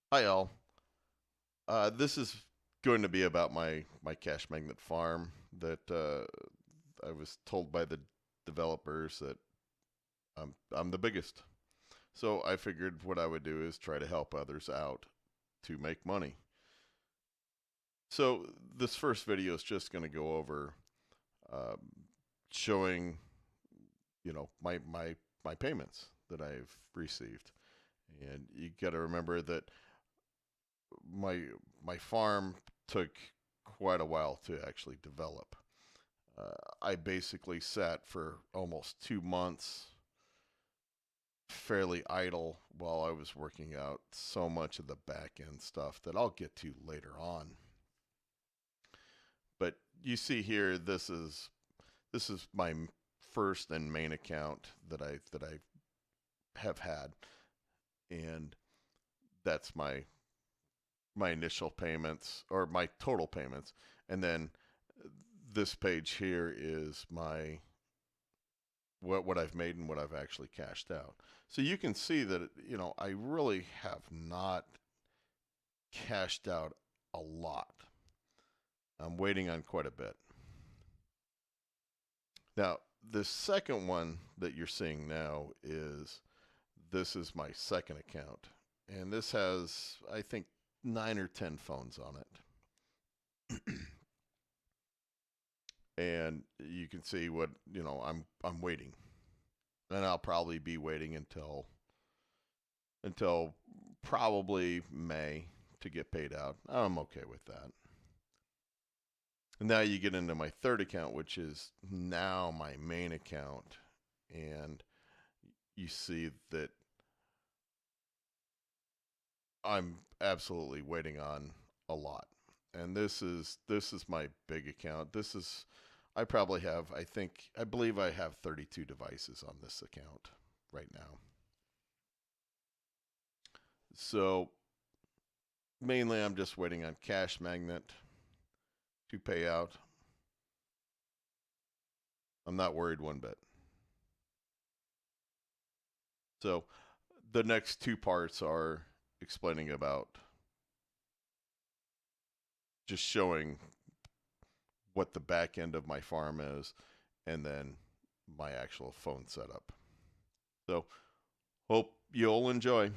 Hi all. This is going to be about my cash magnet farm that I was told by the developers that I'm the biggest. So I figured what I would do is try to help others out to make money. So this first video is just going to go over um, showing my payments that I've received, and you got to remember that my my farm took quite a while to actually develop. I basically sat for almost 2 months fairly idle while I was working out so much of the back end stuff that I'll get to later on. But you see here, this is my first and main account that I have had, and that's my initial payments or my total payments, and then this page here is my what I've made and what I've actually cashed out. So you can see that I really have not cashed out a lot. I'm waiting on quite a bit. Now, the second one that you're seeing now this is my second account, and this has, I think, 9 or 10 phones on it. And you can see what I'm waiting, and I'll probably be waiting until probably May to get paid out. I'm okay with that. And now you get into my third account, which is now my main account, and you see that I'm absolutely waiting on a lot. And this is my big account. This is I probably have I believe I have 32 devices on this account right now. So mainly I'm just waiting on Cashmagnet to pay out. I'm not worried one bit. So the next two parts are explaining about just showing what the back end of my farm is, and then my actual phone setup. So hope you'll enjoy.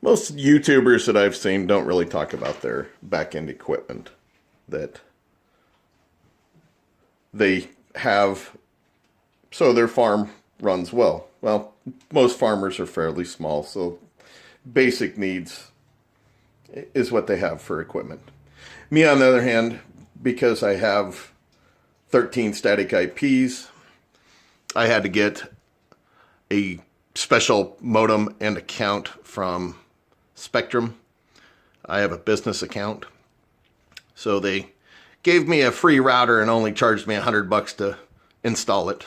Most YouTubers that I've seen don't really talk about their back end equipment that they have so their farm runs well. Well, most farmers are fairly small, so basic needs is what they have for equipment. Me, on the other hand, because I have 13 static IPs, I had to get a special modem and account from Spectrum. I have a business account. So they gave me a free router and only charged me $100 to install it.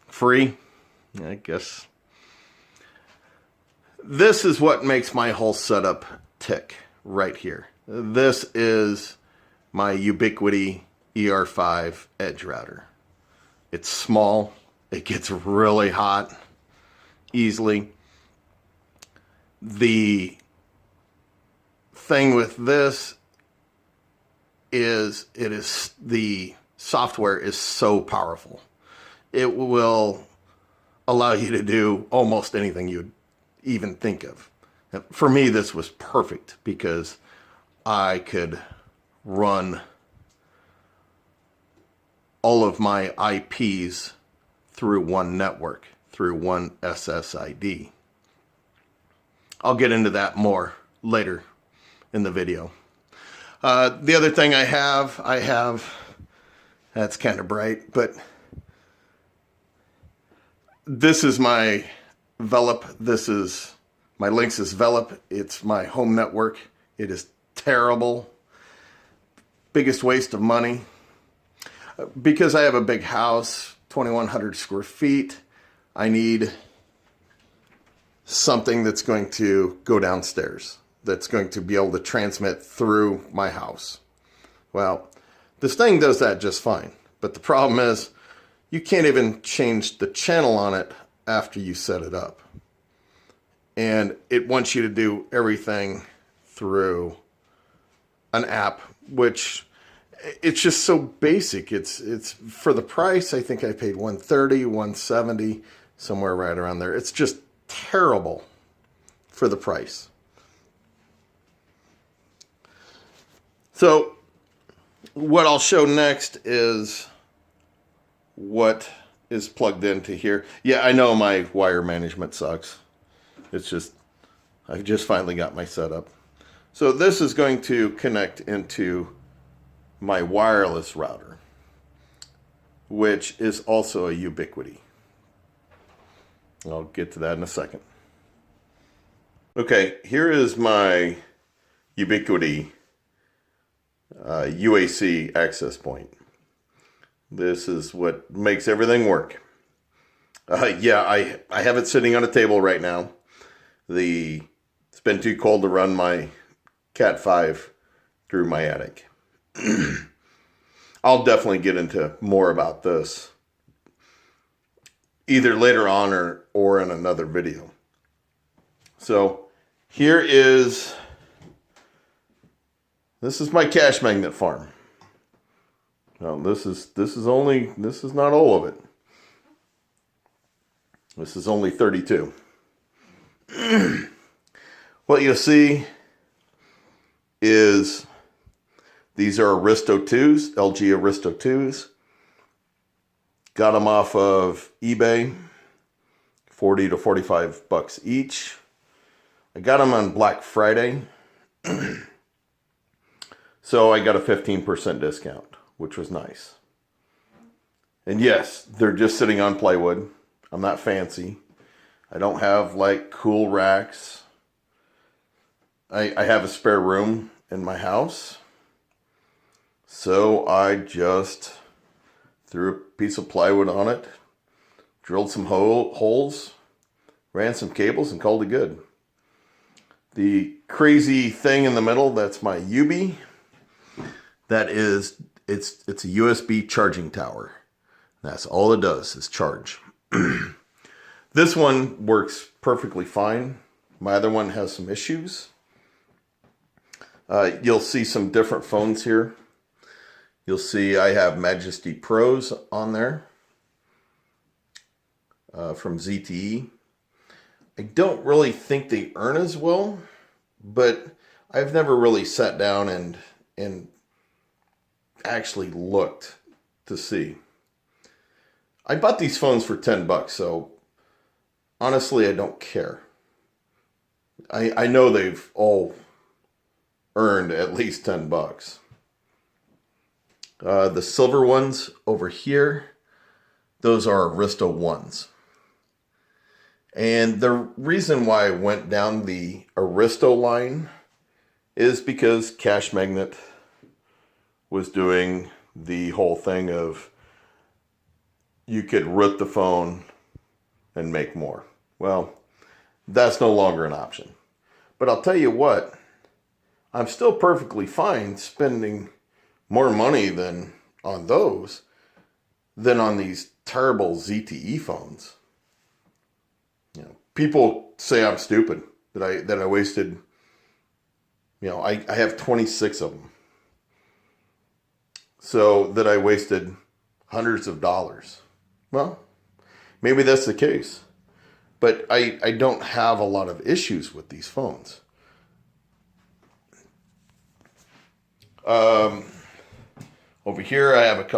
Free, I guess. This is what makes my whole setup tick right here. This is my Ubiquiti ER5 Edge router. It's small. It gets really hot easily. The thing with this is the software is so powerful. It will allow you to do almost anything you'd even think of. For me, this was perfect because I could run all of my IPs through one network, through one SSID. I'll get into that more later in the video. The other thing I have, that's kind of bright, but this is my Velop. This is my Linksys Velop. It's my home network. It is terrible. Biggest waste of money. Because I have a big house, 2,100 square feet, I need something that's going to go downstairs, that's going to be able to transmit through my house. Well, this thing does that just fine. But the problem is, you can't even change the channel on it after you set it up. And it wants you to do everything through an app, which it's just so basic. It's for the price. I think I paid 130, 170, somewhere right around there. It's just terrible for the price. So what I'll show next is what is plugged into here. Yeah, I know my wire management sucks. It's just, I've just finally got my setup. So this is going to connect into my wireless router, which is also a Ubiquiti. I'll get to that in a second. Okay, here is my Ubiquiti UAC access point. This is what makes everything work. Yeah, I have it sitting on a table right now. It's been too cold to run my Cat 5 through my attic. I'll definitely get into more about this either later on or in another video. So here is, this is my Cashmagnet farm. Now this is not all of it. This is only 32. What you'll see is these are Aristo 2s, LG Aristo 2s. Got them off of eBay, 40 to 45 bucks each. I got them on Black Friday. So I got a 15% discount, which was nice. And yes, they're just sitting on plywood. I'm not fancy. I don't have like cool racks. I have a spare room in my house. So I just threw a piece of plywood on it, drilled some holes, ran some cables, and called it good. The crazy thing in the middle, that's my Ubi. That is, it's a USB charging tower. That's all it does is charge. This one works perfectly fine. My other one has some issues. You'll see some different phones here. You'll see I have Majesty Pros on there from ZTE. I don't really think they earn as well, but I've never really sat down and actually looked to see. I bought these phones for 10 bucks, so honestly, I don't care. I know they've all earned at least 10 bucks. The silver ones over here, those are Aristo 1s. And the reason why I went down the Aristo line is because Cashmagnet was doing the whole thing of you could root the phone and make more. Well, that's no longer an option. But I'll tell you what, I'm still perfectly fine spending more money than on those than on these terrible ZTE phones. You know, people say I'm stupid that I wasted. You know, I have 26 of them, so that I wasted hundreds of dollars. Well, maybe that's the case, but I don't have a lot of issues with these phones. Over here I have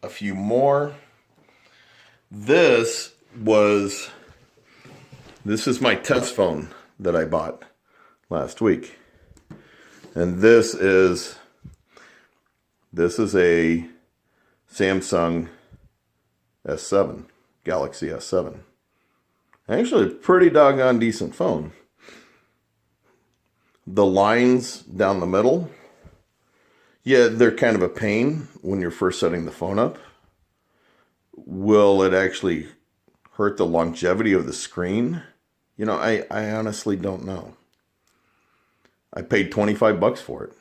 a few more. This is my test phone that I bought last week. And this is a Samsung S7, Galaxy S7. Actually a pretty doggone decent phone. The lines down the middle, yeah, they're kind of a pain when you're first setting the phone up. Will it actually hurt the longevity of the screen? You know, I honestly don't know. I paid 25 bucks for it.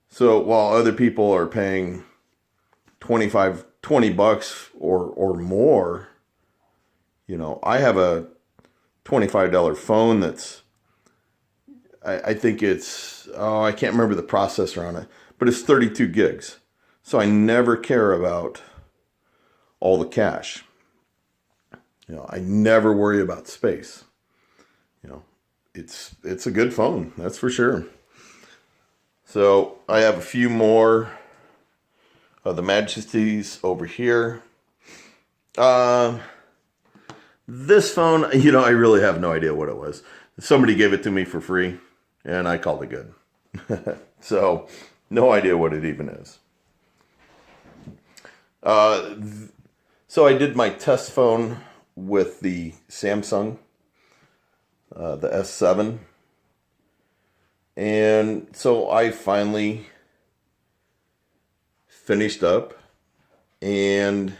So while other people are paying 20 bucks or more, you know, I have a $25 phone that's, I think it's, oh, I can't remember the processor on it, but it's 32 gigs. So I never care about all the cache. I never worry about space. You know, it's a good phone, that's for sure. So I have a few more of the Majesties over here. This phone, I really have no idea what it was. Somebody gave it to me for free, and I called it good. So, no idea what it even is. So I did my test phone with the Samsung, the S7. And so I finally finished up and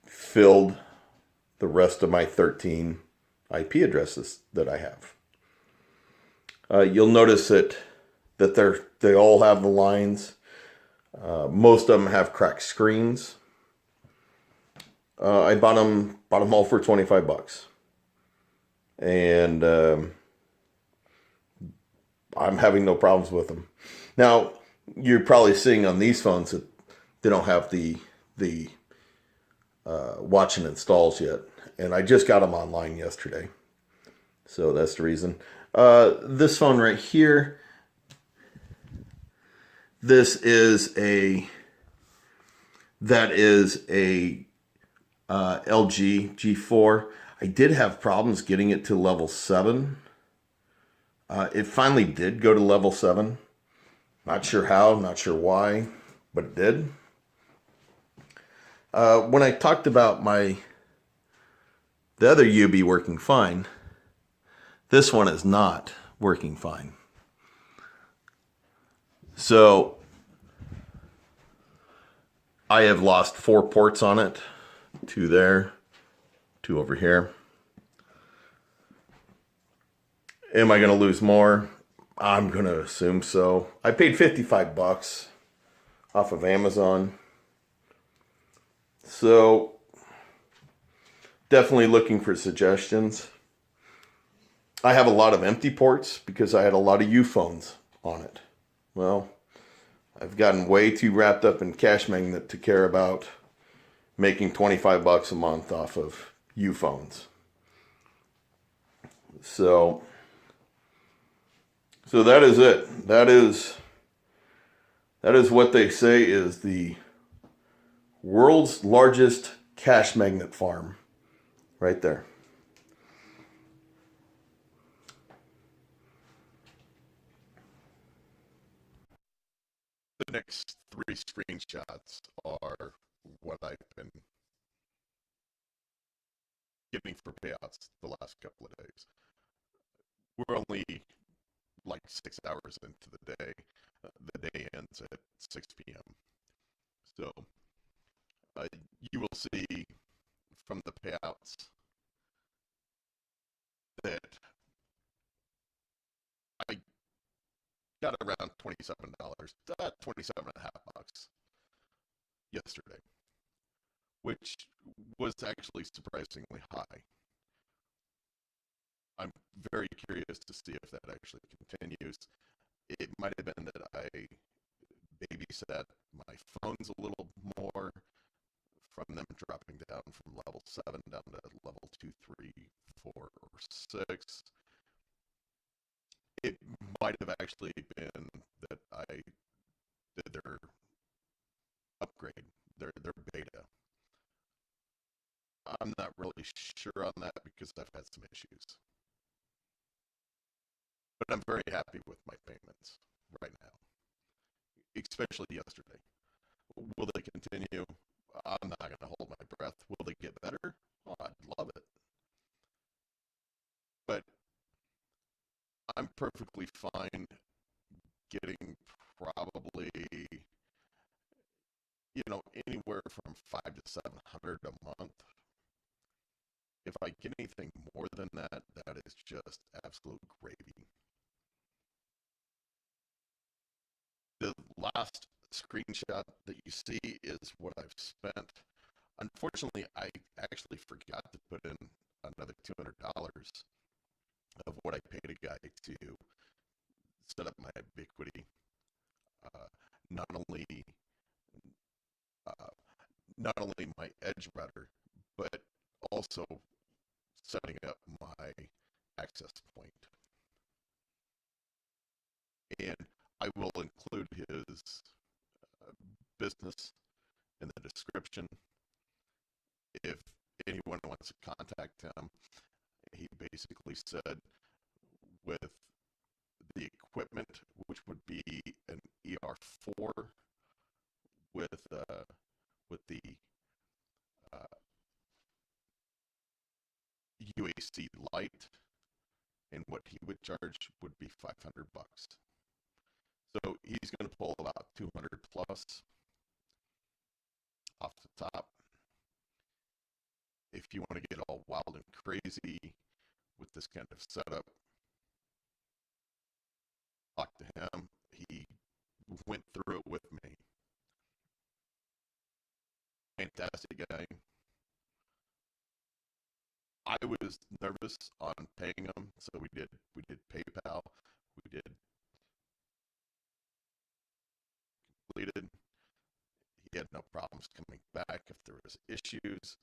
filled the rest of my 13 IP addresses that I have. You'll notice that they all have the lines. Most of them have cracked screens. I bought them all for $25, and I'm having no problems with them. Now, you're probably seeing on these phones that they don't have the watch and installs yet, and I just got them online yesterday, so that's the reason. This phone right here, that is a LG G4. I did have problems getting it to level 7. It finally did go to level 7. Not sure how, not sure why, but it did. When I talked about the other UB working fine, this one is not working fine. So I have lost 4 ports on it. 2 there, 2 over here. Am I going to lose more? I'm going to assume so. I paid $55 off of Amazon. So definitely looking for suggestions. I have a lot of empty ports because I had a lot of U phones on it. Well, I've gotten way too wrapped up in Cashmagnet to care about making $25 a month off of U phones. So that is it. That is what they say is the world's largest Cashmagnet farm, right there. The next 3 screenshots are what I've been getting for payouts the last couple of days. We're only like 6 hours into the day. The day ends at 6 p.m. So you will see from the payouts that I got around $27, $27.50 yesterday, which was actually surprisingly high. I'm very curious to see if that actually continues. It might have been that I babysat my phones a little more from them dropping down from level 7 down to level 2, 3, 4, or 6. It might have actually been that I did their upgrade, their beta. I'm not really sure on that because I've had some issues. But I'm very happy with my payments right now, especially yesterday. Will they continue? I'm not going to hold my breath. Will they get better? Oh, I'd love it. But I'm perfectly fine getting probably, anywhere from 500 to 700 a month. If I get anything more than that, that is just absolute gravy. The last screenshot that you see is what I've spent. Unfortunately, I actually forgot to put in another of what I paid a guy to set up my Ubiquity. Uh, not only uh, not only my edge router, but also setting up my access point. And I will include his uh, business in the description. If anyone wants to contact him, he basically said with the equipment, which would be an ER4 with the uh, UAC light, and what he would charge would be $500. So he's going to pull about 200 plus off the top. If you want to get all wild and crazy with this kind of setup, talk to him. He went through it with me. Fantastic guy. I was nervous on paying him, so we did PayPal, we did completed. He had no problems coming back if there was issues.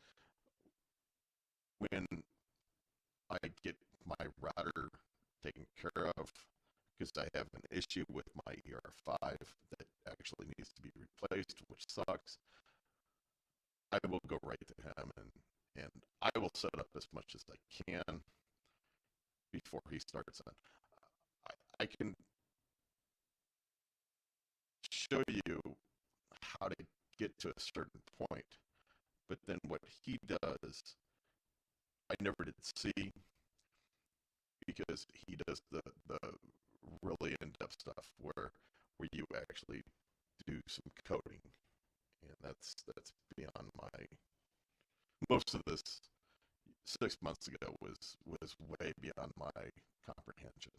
When I get my router taken care of, because I have an issue with my ER5 that actually needs to be replaced, which sucks, I will go right to him and I will set up as much as I can before he starts it. I can show you how to get to a certain point, but then what he does, I never did see, because he does the really in-depth stuff where you actually do some coding, and that's beyond my. Most of this 6 months ago was way beyond my comprehension.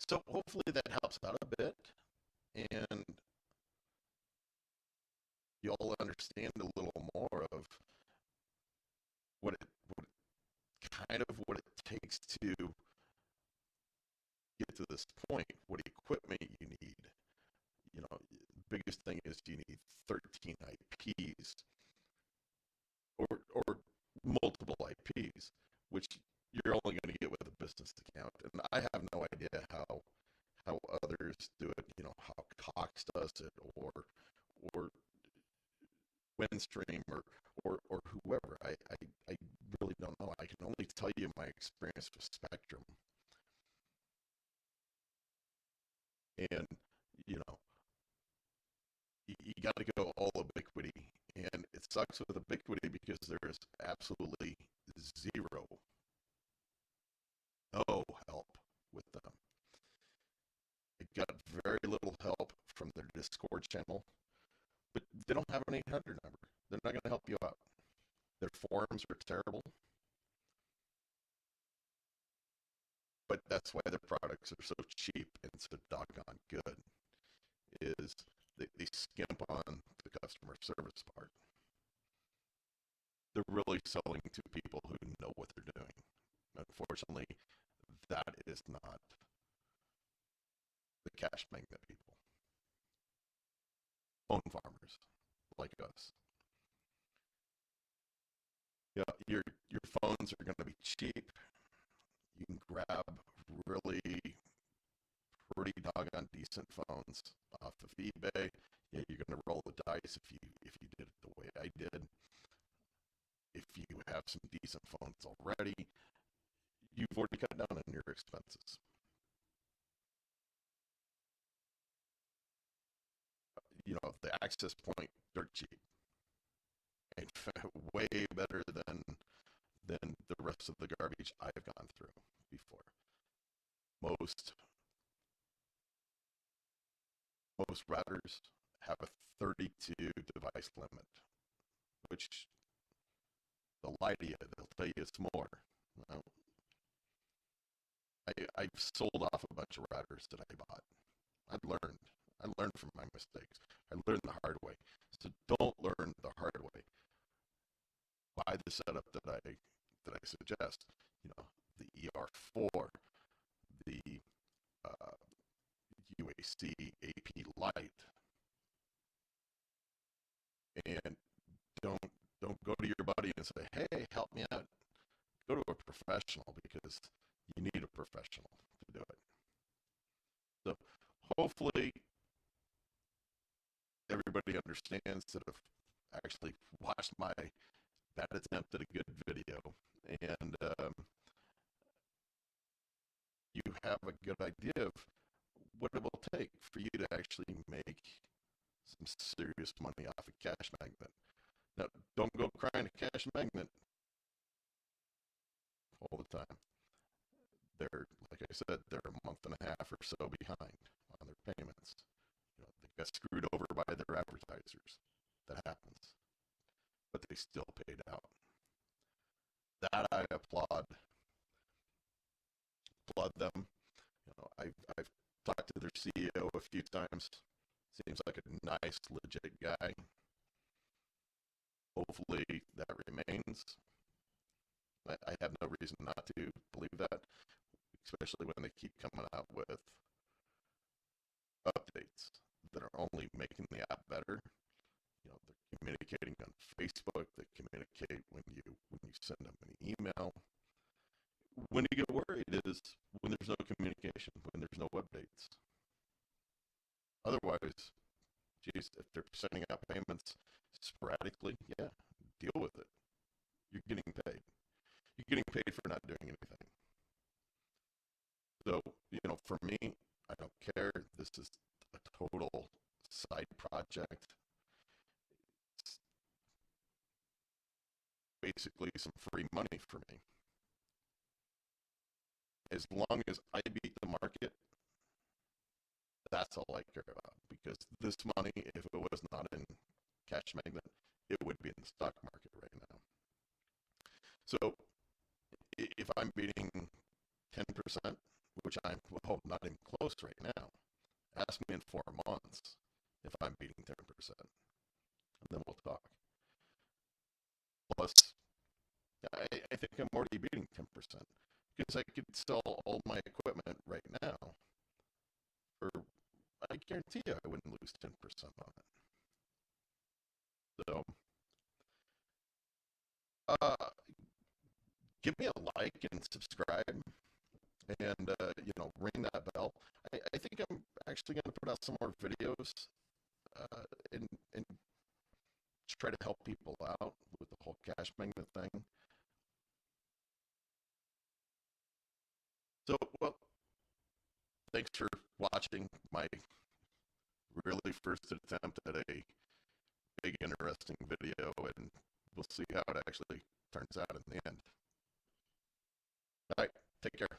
So hopefully that helps out a bit, and you'll understand a little more of what what it takes to get to this point, what equipment you need. You know, the biggest thing is you need 13 IPs or multiple IPs, which you're only going to get with a business account. And I have no idea how others do it. You know, how Cox does it, or Windstream, or whoever. I really don't know. I can only tell you my experience with Spectrum. And, you know, you got to go all Ubiquity. And it sucks with Ubiquity because there is absolutely zero, no help with them. They got very little help from their Discord channel, but they don't have an 800 number. They're not going to help you out. Their forums are terrible, but that's why their products are so cheap and so doggone good, is they skimp on the customer service part. They're really selling to people who know what they're doing. Unfortunately, that is not the cash magnet people. Phone farmers like us. Yeah, your phones are going to be cheap. You can grab really pretty doggone decent phones off of eBay. Yeah, you're going to roll the dice if you did it the way I did. If you have some decent phones already, you've already cut down on your expenses. You know, the access point, they're cheap. And way better than the rest of the garbage I've gone through before. Most most routers have a 32 device limit, which they'll lie to you. They'll tell you it's more. Well, I've sold off a bunch of routers that I bought. I learned. I learned from my mistakes. I learned the hard way. So don't learn the hard way. Buy the setup that that I suggest. The ER4, the uh, UAC AP Lite, and don't go to your buddy and say, "Hey, help me out." Go to a professional, because you need a professional to do it. So hopefully everybody understands that have actually watched my bad attempt at a good video, and you have a good idea of what it will take for you to actually make some serious money off a cash magnet. Now, don't go crying to Cash Magnet all the time. They're, like I said, they're a month and a half or so behind on their payments. They got screwed over by their advertisers. That happens. But they still paid out. That I applaud them. I've talked to their CEO a few times. Seems like a nice, legit guy. Hopefully that remains. I have no reason not to believe that, especially when they keep coming out with updates that are only making the app better. They're communicating on Facebook. They communicate when you send them an email. When you get worried is when there's no communication, when there's no updates. Otherwise, geez, if they're sending out payments sporadically, yeah, deal with it. You're getting paid. You're getting paid for not doing anything. So, for me, I don't care. This is a total side project. It's basically some free money for me. As long as I beat the market, that's all I care about. Because this money, if it was not in Cash Magnet, it would be in the stock market right now. So if I'm beating 10%, which I'm, well, not even close right now, ask me in 4 months if I'm beating 10%, and then we'll talk. Plus, I think I'm already beating 10%, because I could sell all my equipment right now for, I guarantee you I wouldn't lose 10% on it. So, give me a like and subscribe, and ring that bell. I think I'm actually going to put out some more videos, and try to help people out with the whole Cash Magnet thing. So, well, thanks for watching my really first attempt at a big, interesting video, and we'll see how it actually turns out in the end. All right, take care.